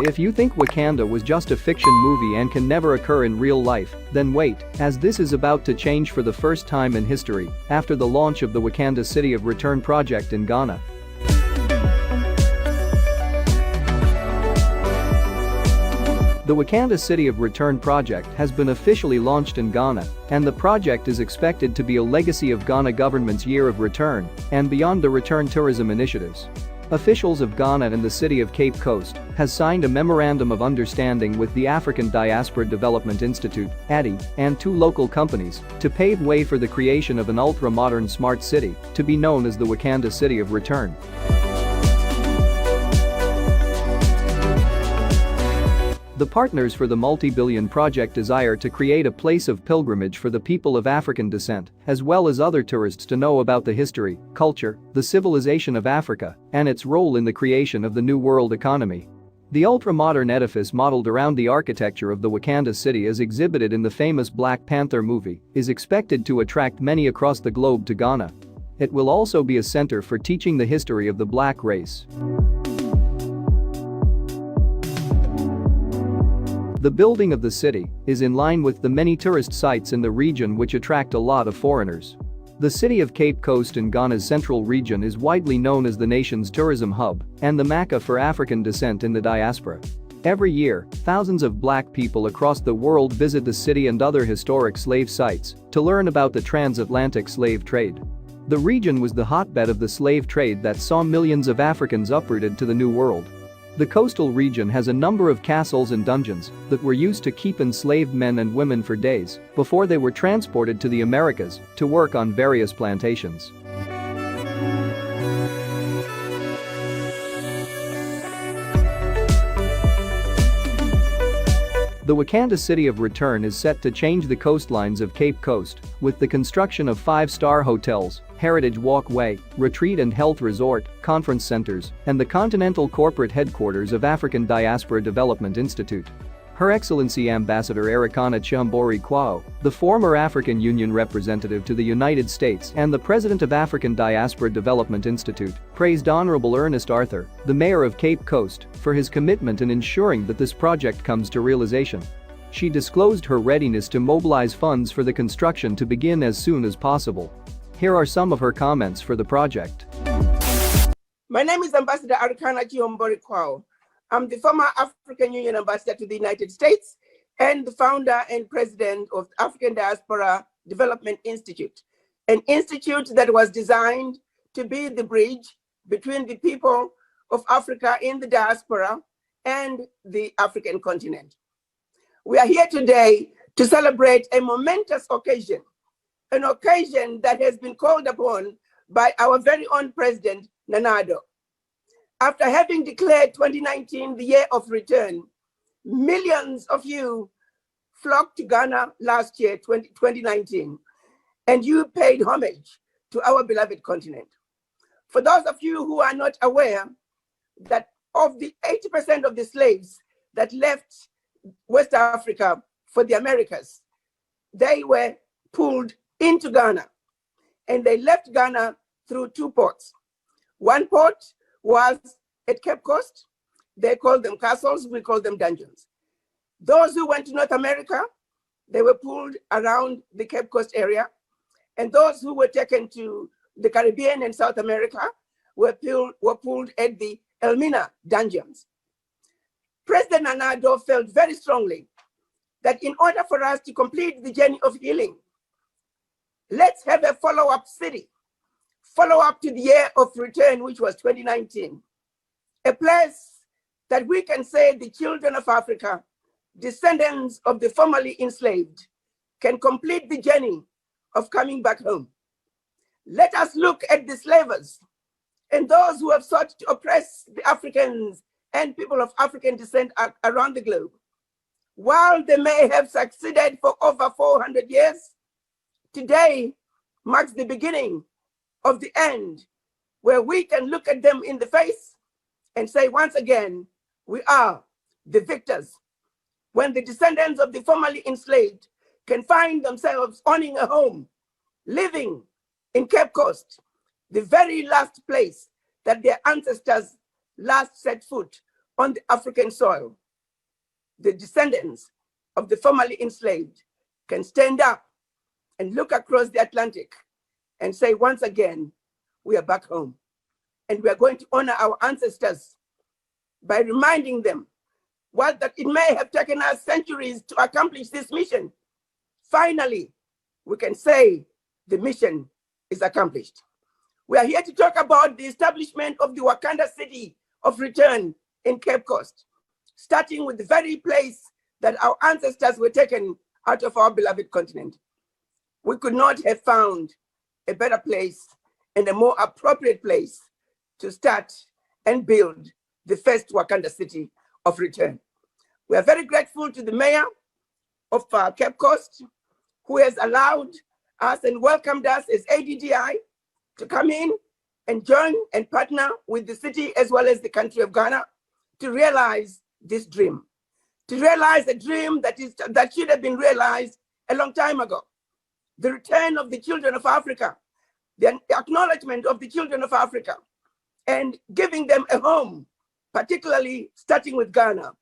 If you think Wakanda was just a fiction movie and can never occur in real life, then wait, as this is about to change for the first time in history after the launch of the Wakanda City of Return project in Ghana. The Wakanda City of Return project has been officially launched in Ghana, and the project is expected to be a legacy of Ghana government's Year of Return and beyond the return tourism initiatives. Officials of Ghana and the city of Cape Coast has signed a memorandum of understanding with the African Diaspora Development Institute, ADDI, and 2 local companies to pave way for the creation of an ultra-modern smart city to be known as the Wakanda City of Return. The partners for the multi-billion project desire to create a place of pilgrimage for the people of African descent, as well as other tourists to know about the history, culture, the civilization of Africa, and its role in the creation of the New World economy. The ultra-modern edifice modeled around the architecture of the Wakanda City as exhibited in the famous Black Panther movie is expected to attract many across the globe to Ghana. It will also be a center for teaching the history of the black race. The building of the city is in line with the many tourist sites in the region which attract a lot of foreigners. The city of Cape Coast in Ghana's central region is widely known as the nation's tourism hub and the Mecca for African descent in the diaspora. Every year, thousands of black people across the world visit the city and other historic slave sites to learn about the transatlantic slave trade. The region was the hotbed of the slave trade that saw millions of Africans uprooted to the New World. The coastal region has a number of castles and dungeons that were used to keep enslaved men and women for days before they were transported to the Americas to work on various plantations. The Wakanda City of Return is set to change the coastlines of Cape Coast with the construction of 5-star hotels, heritage walkway, retreat and health resort, conference centers, and the continental corporate headquarters of African Diaspora Development Institute. Her Excellency Ambassador Arikana Chuhamburi Quao, the former African Union representative to the United States and the president of African Diaspora Development Institute, praised Honorable Ernest Arthur, the mayor of Cape Coast, for his commitment in ensuring that this project comes to realization. She disclosed her readiness to mobilize funds for the construction to begin as soon as possible. Here are some of her comments for the project. My name is Ambassador Arikana Chuhamburi Quao. I'm the former African Union ambassador to the United States and the founder and president of African Diaspora Development Institute, an institute that was designed to be the bridge between the people of Africa in the diaspora and the African continent. We are here today to celebrate a momentous occasion, an occasion that has been called upon by our very own president, Nana Addo. After having declared 2019 the year of return, millions of you flocked to Ghana last year, 2019, and you paid homage to our beloved continent. For those of you who are not aware that of the 80% of the slaves that left West Africa for the Americas, they were pulled into Ghana, and they left Ghana through 2 ports. One port was at Cape Coast. They called them castles, we call them dungeons. Those who went to North America, they were pulled around the Cape Coast area, and those who were taken to the Caribbean and South America were pulled at the Elmina dungeons. President Nana Addo felt very strongly that in order for us to complete the journey of healing, let's have a follow-up city, follow-up to the year of return, which was 2019. A place that we can say the children of Africa, descendants of the formerly enslaved, can complete the journey of coming back home. Let us look at the slavers and those who have sought to oppress the Africans and people of African descent around the globe. While they may have succeeded for over 400 years, today marks the beginning of the end, where we can look at them in the face and say, once again, we are the victors. When the descendants of the formerly enslaved can find themselves owning a home, living in Cape Coast, the very last place that their ancestors last set foot on the African soil, the descendants of the formerly enslaved can stand up and look across the Atlantic and say, once again, we are back home. And we are going to honor our ancestors by reminding them that it may have taken us centuries to accomplish this mission. Finally, we can say the mission is accomplished. We are here to talk about the establishment of the Wakanda City of Return in Cape Coast, starting with the very place that our ancestors were taken out of our beloved continent. We could not have found a better place and a more appropriate place to start and build the first Wakanda City of Return. We are very grateful to the mayor of Cape Coast, who has allowed us and welcomed us as ADDI to come in and join and partner with the city as well as the country of Ghana to realize this dream, to realize a dream that should have been realized a long time ago. The return of the children of Africa, the acknowledgement of the children of Africa, and giving them a home, particularly starting with Ghana,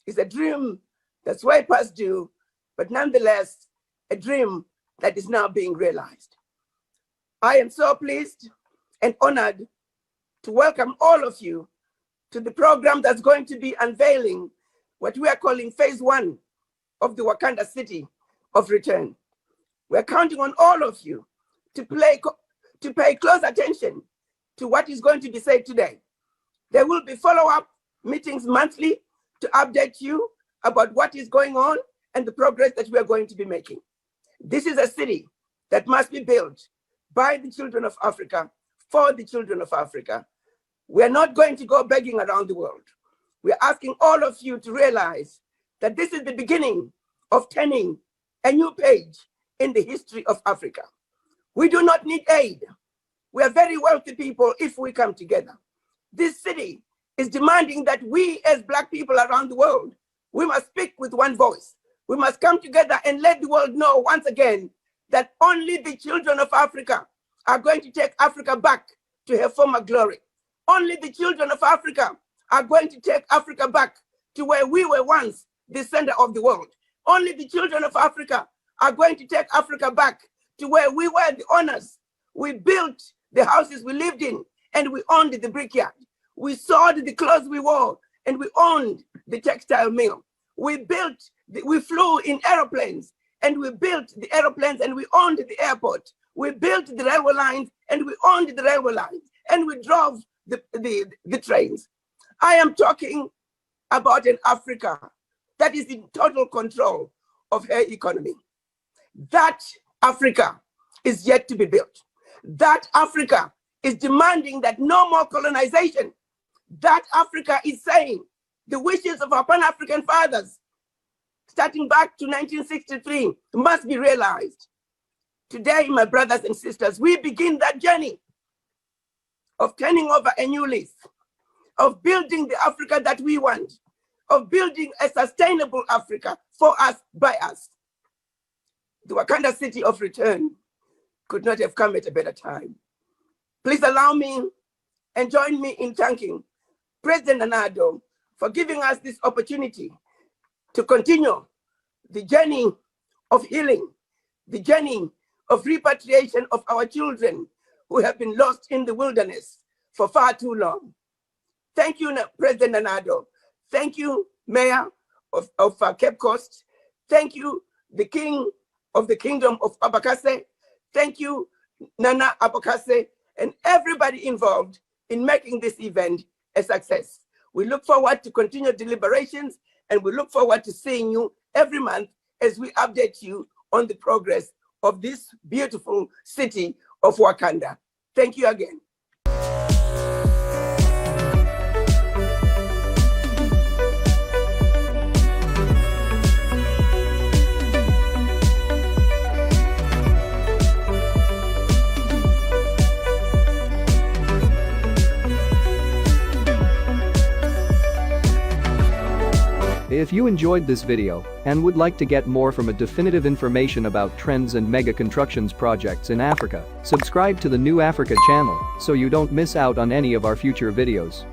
is a dream that's way past due, but nonetheless, a dream that is now being realized. I am so pleased and honored to welcome all of you to the program that's going to be unveiling what we are calling phase 1 of the Wakanda City of Return. We're counting on all of you to pay close attention to what is going to be said today. There will be follow-up meetings monthly to update you about what is going on and the progress that we are going to be making. This is a city that must be built by the children of Africa, for the children of Africa. We are not going to go begging around the world. We are asking all of you to realize that this is the beginning of turning a new page in the history of Africa. We do not need aid. We are very wealthy people if we come together. This city is demanding that we as Black people around the world, we must speak with one voice. We must come together and let the world know once again that only the children of Africa are going to take Africa back to her former glory. Only the children of Africa are going to take Africa back to where we were once the center of the world. Only the children of Africa are going to take Africa back to where we were the owners. We built the houses we lived in, and we owned the brickyard. We sewed the clothes we wore, and we owned the textile mill. We flew in aeroplanes, and we built the aeroplanes, and we owned the airport. We built the railway lines, and we owned the railway lines, and we drove the trains. I am talking about an Africa that is in total control of her economy. That Africa is yet to be built. That Africa is demanding that no more colonization. That Africa is saying the wishes of our Pan-African fathers, starting back to 1963, must be realized. Today, my brothers and sisters, we begin that journey of turning over a new leaf, of building the Africa that we want, of building a sustainable Africa for us, by us. The Wakanda City of Return could not have come at a better time. Please allow me and join me in thanking President Nana for giving us this opportunity to continue the journey of healing, the journey of repatriation of our children who have been lost in the wilderness for far too long. Thank you, President Nana. Thank you, Mayor of Cape Coast. Thank you, the King of the Kingdom of Abakase. Thank you, Nana Abakase, and everybody involved in making this event a success. We look forward to continued deliberations, and we look forward to seeing you every month as we update you on the progress of this beautiful city of Wakanda. Thank you again. If you enjoyed this video and would like to get more from a definitive information about trends and mega constructions projects in Africa, subscribe to the New Africa channel so you don't miss out on any of our future videos.